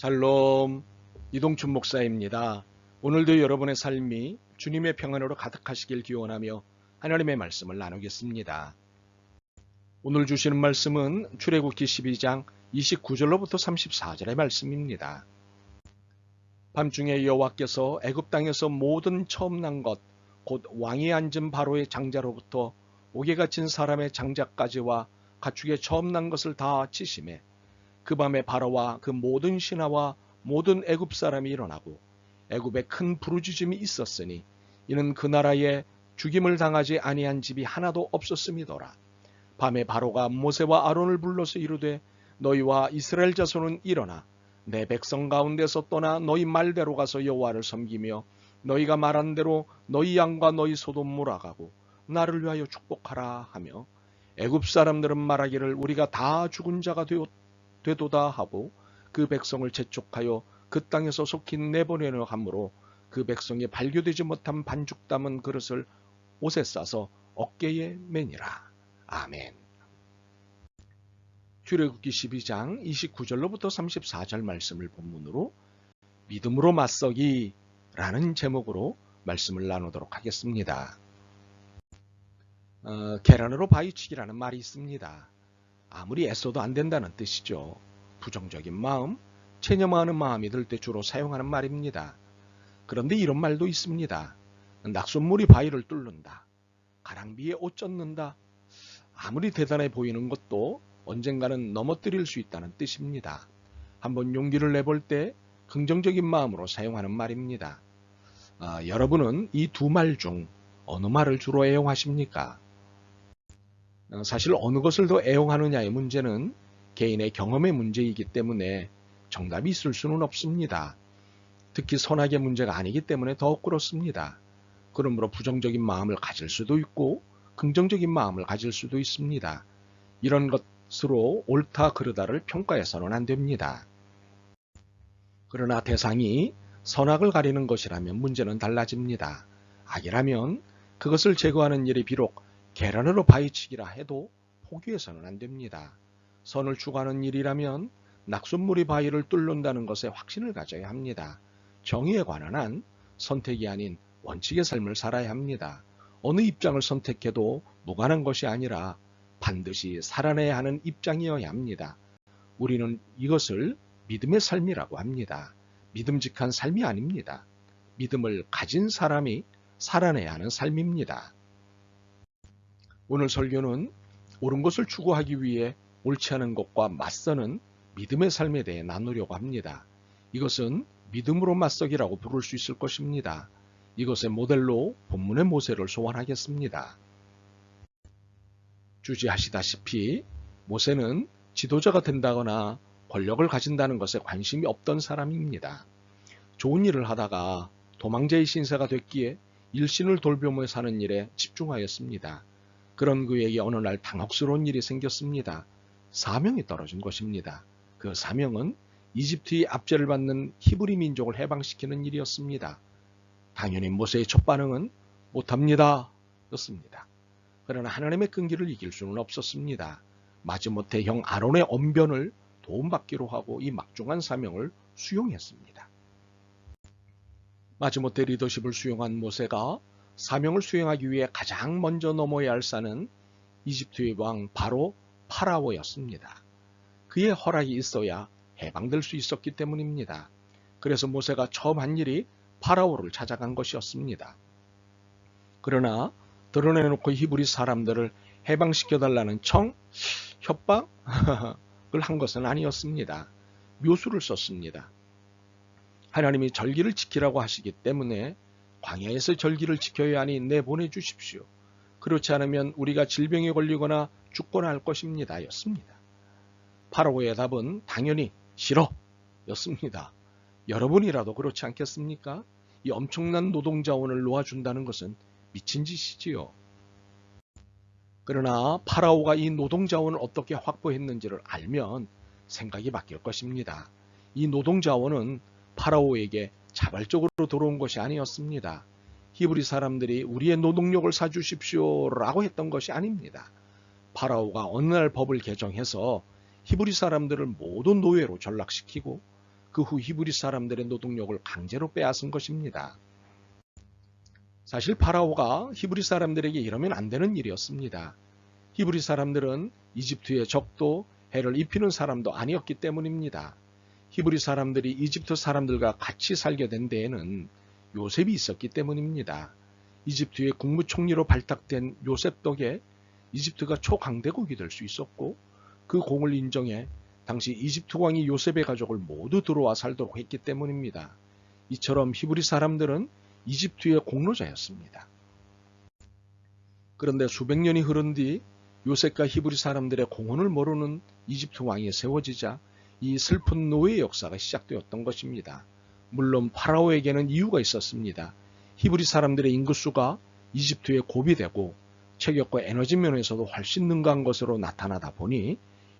샬롬, 이동춘 목사입니다. 오늘도 여러분의 삶이 주님의 평안으로 가득하시길 기원하며 하나님의 말씀을 나누겠습니다. 오늘 주시는 말씀은 출애굽기 12장 29절로부터 34절의 말씀입니다. 밤중에 여호와께서 애굽 땅에서 모든 처음 난 것, 곧 왕이 앉은 바로의 장자로부터 옥에 갇힌 사람의 장자까지와 가축의 처음 난 것을 다 치심해 그 밤에 바로와 그 모든 신하와 모든 애굽 사람이 일어나고 애굽에 큰 부르짖음이 있었으니 이는 그 나라에 죽임을 당하지 아니한 집이 하나도 없었음이더라. 밤에 바로가 모세와 아론을 불러서 이르되 너희와 이스라엘 자손은 일어나 내 백성 가운데서 떠나 너희 말대로 가서 여호와를 섬기며 너희가 말한 대로 너희 양과 너희 소도 몰아가고 나를 위하여 축복하라 하며 애굽 사람들은 말하기를 우리가 다 죽은 자가 되도다 하고 그 백성을 재촉하여 그 땅에서 속히 내보내려 하므로 그 백성이 발교되지 못한 반죽 담은 그릇을 옷에 싸서 어깨에 매니라. 아멘. 출애굽기 12장 29절로부터 34절 말씀을 본문으로 믿음으로 맞서기 라는 제목으로 말씀을 나누도록 하겠습니다. 계란으로 바위치기라는 말이 있습니다. 아무리 애써도 안 된다는 뜻이죠. 부정적인 마음, 체념하는 마음이 들 때 주로 사용하는 말입니다. 그런데 이런 말도 있습니다. 낙숫물이 바위를 뚫는다. 가랑비에 옷 젖는다. 아무리 대단해 보이는 것도 언젠가는 넘어뜨릴 수 있다는 뜻입니다. 한번 용기를 내볼 때 긍정적인 마음으로 사용하는 말입니다. 여러분은 이 두 말 중 어느 말을 주로 애용하십니까? 사실 어느 것을 더 애용하느냐의 문제는 개인의 경험의 문제이기 때문에 정답이 있을 수는 없습니다. 특히 선악의 문제가 아니기 때문에 더욱 그렇습니다. 그러므로 부정적인 마음을 가질 수도 있고 긍정적인 마음을 가질 수도 있습니다. 이런 것으로 옳다 그르다를 평가해서는 안 됩니다. 그러나 대상이 선악을 가리는 것이라면 문제는 달라집니다. 악이라면 그것을 제거하는 일이 비록 계란으로 바위치기라 해도 포기해서는 안 됩니다. 선을 추구하는 일이라면 낙숫물이 바위를 뚫는다는 것에 확신을 가져야 합니다. 정의에 관한 한 선택이 아닌 원칙의 삶을 살아야 합니다. 어느 입장을 선택해도 무관한 것이 아니라 반드시 살아내야 하는 입장이어야 합니다. 우리는 이것을 믿음의 삶이라고 합니다. 믿음직한 삶이 아닙니다. 믿음을 가진 사람이 살아내야 하는 삶입니다. 오늘 설교는 옳은 것을 추구하기 위해 옳지 않은 것과 맞서는 믿음의 삶에 대해 나누려고 합니다. 이것은 믿음으로 맞서기라고 부를 수 있을 것입니다. 이것의 모델로 본문의 모세를 소환하겠습니다. 주지하시다시피 모세는 지도자가 된다거나 권력을 가진다는 것에 관심이 없던 사람입니다. 좋은 일을 하다가 도망자의 신세가 됐기에 일신을 돌보며 사는 일에 집중하였습니다. 그런 그에게 어느 날 당혹스러운 일이 생겼습니다. 사명이 떨어진 것입니다. 그 사명은 이집트의 압제를 받는 히브리 민족을 해방시키는 일이었습니다. 당연히 모세의 첫 반응은 못합니다 였습니다. 그러나 하나님의 끈기를 이길 수는 없었습니다. 마지못해 형 아론의 언변을 도움받기로 하고 이 막중한 사명을 수용했습니다. 마지못해 리더십을 수용한 모세가 사명을 수행하기 위해 가장 먼저 넘어야 할 산은 이집트의 왕 바로 파라오였습니다. 그의 허락이 있어야 해방될 수 있었기 때문입니다. 그래서 모세가 처음 한 일이 파라오를 찾아간 것이었습니다. 그러나 드러내놓고 히브리 사람들을 해방시켜달라는 협박을 한 것은 아니었습니다. 묘수를 썼습니다. 하나님이 절기를 지키라고 하시기 때문에 광야에서 절기를 지켜야 하니 내보내주십시오. 그렇지 않으면 우리가 질병에 걸리거나 죽거나 할 것입니다 였습니다. 파라오의 답은 당연히 싫어 였습니다. 여러분이라도 그렇지 않겠습니까? 이 엄청난 노동자원을 놓아준다는 것은 미친 짓이지요. 그러나 파라오가 이 노동자원을 어떻게 확보했는지를 알면 생각이 바뀔 것입니다. 이 노동자원은 파라오에게 자발적으로 들어온 것이 아니었습니다. 히브리 사람들이 우리의 노동력을 사주십시오라고 했던 것이 아닙니다. 파라오가 어느 날 법을 개정해서 히브리 사람들을 모두 노예로 전락시키고 그 후 히브리 사람들의 노동력을 강제로 빼앗은 것입니다. 사실 파라오가 히브리 사람들에게 이러면 안 되는 일이었습니다. 히브리 사람들은 이집트의 적도 해를 입히는 사람도 아니었기 때문입니다. 히브리 사람들이 이집트 사람들과 같이 살게 된 데에는 요셉이 있었기 때문입니다. 이집트의 국무총리로 발탁된 요셉 덕에 이집트가 초강대국이 될 수 있었고, 그 공을 인정해 당시 이집트 왕이 요셉의 가족을 모두 들어와 살도록 했기 때문입니다. 이처럼 히브리 사람들은 이집트의 공로자였습니다. 그런데 수백 년이 흐른 뒤 요셉과 히브리 사람들의 공헌을 모르는 이집트 왕이 세워지자 이 슬픈 노예의 역사가 시작되었던 것입니다. 물론 파라오에게는 이유가 있었습니다. 히브리 사람들의 인구수가 이집트의 고비되고 체격과 에너지 면에서도 훨씬 능가한 것으로 나타나다 보니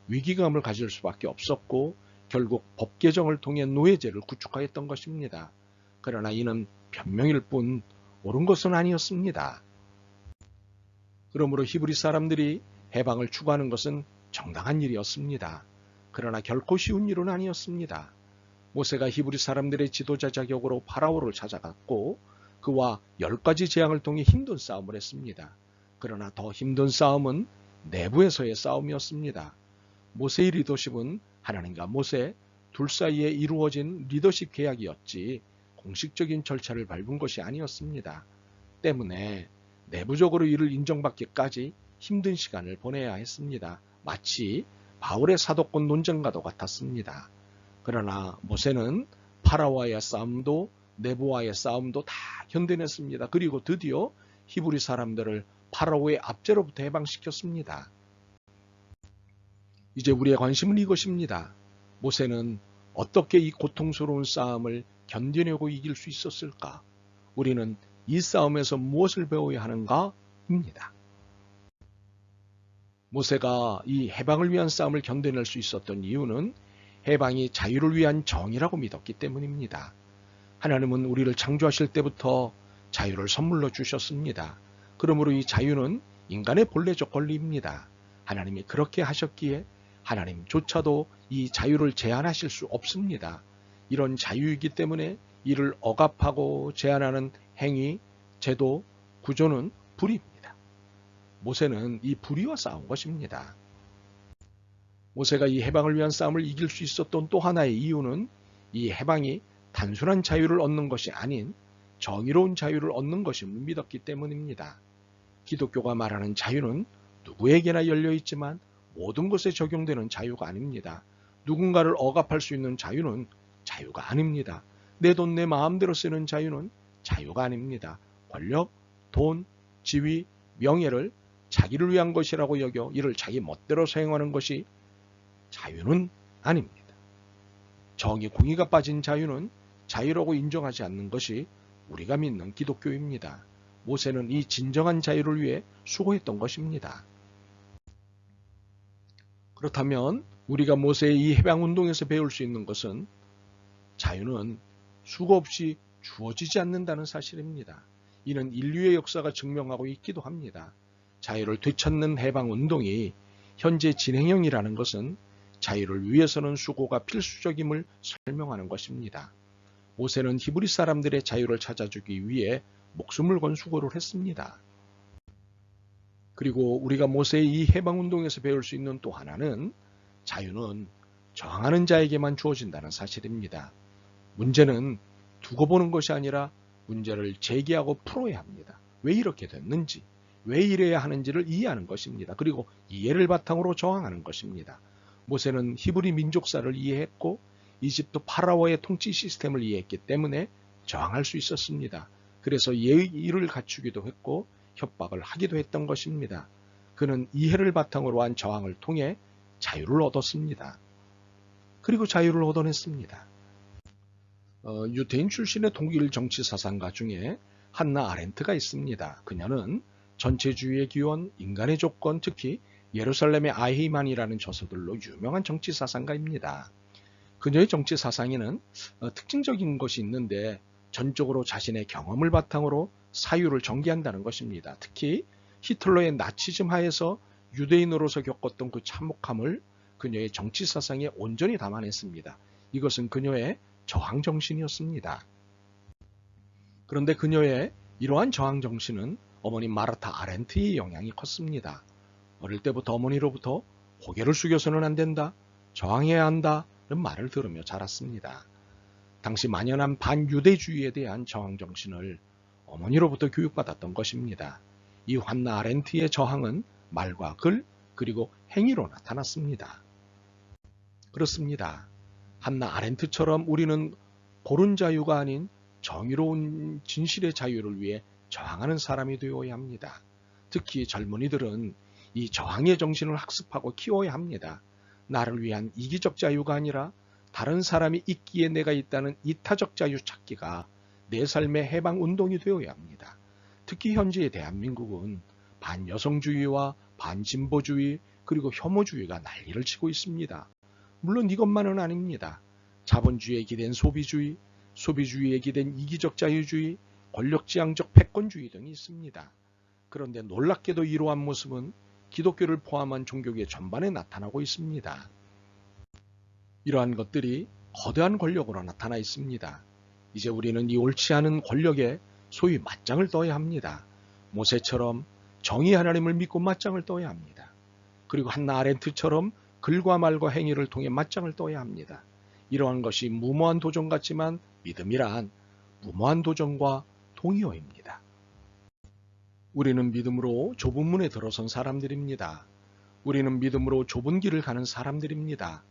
위기감을 가질 수밖에 없었고, 결국 법 개정을 통해 노예제를 구축하였던 것입니다. 그러나 이는 변명일 뿐 옳은 것은 아니었습니다. 그러므로 히브리 사람들이 해방을 추구하는 것은 정당한 일이었습니다. 그러나 결코 쉬운 일은 아니었습니다. 모세가 히브리 사람들의 지도자 자격으로 파라오를 찾아갔고, 그와 10가지 재앙을 통해 힘든 싸움을 했습니다. 그러나 더 힘든 싸움은 내부에서의 싸움이었습니다. 모세의 리더십은 하나님과 모세 둘 사이에 이루어진 리더십 계약이었지 공식적인 절차를 밟은 것이 아니었습니다. 때문에 내부적으로 이를 인정받기까지 힘든 시간을 보내야 했습니다. 마치 바울의 사도권 논쟁과도 같았습니다. 그러나 모세는 파라오와의 싸움도 내부와의 싸움도 다 견뎌냈습니다. 그리고 드디어 히브리 사람들을 파라오의 압제로부터 해방시켰습니다. 이제 우리의 관심은 이것입니다. 모세는 어떻게 이 고통스러운 싸움을 견뎌내고 이길 수 있었을까? 우리는 이 싸움에서 무엇을 배워야 하는가입니다. 모세가 이 해방을 위한 싸움을 견뎌낼 수 있었던 이유는 해방이 자유를 위한 정의라고 믿었기 때문입니다. 하나님은 우리를 창조하실 때부터 자유를 선물로 주셨습니다. 그러므로 이 자유는 인간의 본래적 권리입니다. 하나님이 그렇게 하셨기에 하나님조차도 이 자유를 제한하실 수 없습니다. 이런 자유이기 때문에 이를 억압하고 제한하는 행위, 제도, 구조는 불의입니다. 모세는 이 불의와 싸운 것입니다. 모세가 이 해방을 위한 싸움을 이길 수 있었던 또 하나의 이유는 이 해방이 단순한 자유를 얻는 것이 아닌 정의로운 자유를 얻는 것임을 믿었기 때문입니다. 기독교가 말하는 자유는 누구에게나 열려있지만 모든 것에 적용되는 자유가 아닙니다. 누군가를 억압할 수 있는 자유는 자유가 아닙니다. 내 돈 내 마음대로 쓰는 자유는 자유가 아닙니다. 권력, 돈, 지위, 명예를 자기를 위한 것이라고 여겨 이를 자기 멋대로 사용하는 것이 자유는 아닙니다. 정의, 공의가 빠진 자유는 자유라고 인정하지 않는 것이 우리가 믿는 기독교입니다. 모세는 이 진정한 자유를 위해 수고했던 것입니다. 그렇다면 우리가 모세의 이 해방운동에서 배울 수 있는 것은 자유는 수고 없이 주어지지 않는다는 사실입니다. 이는 인류의 역사가 증명하고 있기도 합니다. 자유를 되찾는 해방운동이 현재 진행형이라는 것은 자유를 위해서는 수고가 필수적임을 설명하는 것입니다. 모세는 히브리 사람들의 자유를 찾아주기 위해 목숨을 건 수고를 했습니다. 그리고 우리가 모세의 이 해방운동에서 배울 수 있는 또 하나는 자유는 저항하는 자에게만 주어진다는 사실입니다. 문제는 두고 보는 것이 아니라 문제를 제기하고 풀어야 합니다. 왜 이렇게 됐는지, 왜 이래야 하는지를 이해하는 것입니다. 그리고 이해를 바탕으로 저항하는 것입니다. 모세는 히브리 민족사를 이해했고 이집트 파라오의 통치 시스템을 이해했기 때문에 저항할 수 있었습니다. 그래서 예의를 갖추기도 했고 협박을 하기도 했던 것입니다. 그는 이해를 바탕으로 한 저항을 통해 자유를 얻었습니다. 그리고 자유를 얻어냈습니다. 유대인 출신의 독일 정치 사상가 중에 한나 아렌트가 있습니다. 그녀는 전체주의의 기원, 인간의 조건, 특히 예루살렘의 아히만이라는 저서들로 유명한 정치 사상가입니다. 그녀의 정치 사상에는 특징적인 것이 있는데 전적으로 자신의 경험을 바탕으로 사유를 전개한다는 것입니다. 특히 히틀러의 나치즘 하에서 유대인으로서 겪었던 그 참혹함을 그녀의 정치 사상에 온전히 담아냈습니다. 이것은 그녀의 저항 정신이었습니다. 그런데 그녀의 이러한 저항 정신은 어머니 마르타 아렌트의 영향이 컸습니다. 어릴 때부터 어머니로부터 고개를 숙여서는 안 된다, 저항해야 한다는 말을 들으며 자랐습니다. 당시 만연한 반유대주의에 대한 저항 정신을 어머니로부터 교육받았던 것입니다. 이 환나 아렌트의 저항은 말과 글 그리고 행위로 나타났습니다. 그렇습니다. 한나 아렌트처럼 우리는 고른 자유가 아닌 정의로운 진실의 자유를 위해 저항하는 사람이 되어야 합니다. 특히 젊은이들은 이 저항의 정신을 학습하고 키워야 합니다. 나를 위한 이기적 자유가 아니라 다른 사람이 있기에 내가 있다는 이타적 자유 찾기가 내 삶의 해방 운동이 되어야 합니다. 특히 현재의 대한민국은 반여성주의와 반진보주의 그리고 혐오주의가 난리를 치고 있습니다. 물론 이것만은 아닙니다. 자본주의에 기댄 소비주의, 소비주의에 기댄 이기적 자유주의, 권력지향적 패권주의 등이 있습니다. 그런데 놀랍게도 이러한 모습은 기독교를 포함한 종교계 전반에 나타나고 있습니다. 이러한 것들이 거대한 권력으로 나타나 있습니다. 이제 우리는 이 옳지 않은 권력에 소위 맞짱을 떠야 합니다. 모세처럼 정의 하나님을 믿고 맞짱을 떠야 합니다. 그리고 한나 아렌트처럼 글과 말과 행위를 통해 맞짱을 떠야 합니다. 이러한 것이 무모한 도전 같지만 믿음이란 무모한 도전과 동의어입니다. 우리는 믿음으로 좁은 문에 들어선 사람들입니다. 우리는 믿음으로 좁은 길을 가는 사람들입니다.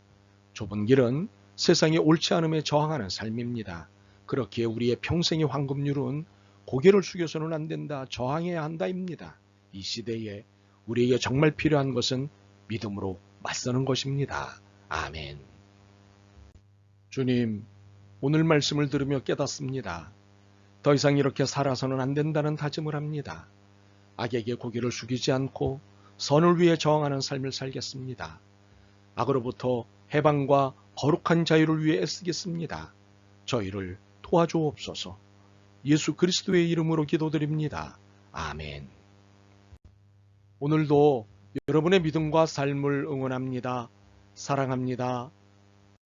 좁은 길은 세상의 옳지 않음에 저항하는 삶입니다. 그렇기에 우리의 평생의 황금률은 고개를 숙여서는 안 된다, 저항해야 한다입니다. 이 시대에 우리에게 정말 필요한 것은 믿음으로 맞서는 것입니다. 아멘. 주님, 오늘 말씀을 들으며 깨닫습니다. 더 이상 이렇게 살아서는 안 된다는 다짐을 합니다. 악에게 고개를 숙이지 않고 선을 위해 저항하는 삶을 살겠습니다. 악으로부터 해방과 거룩한 자유를 위해 애쓰겠습니다. 저희를 도와주옵소서. 예수 그리스도의 이름으로 기도드립니다. 아멘. 오늘도 여러분의 믿음과 삶을 응원합니다. 사랑합니다.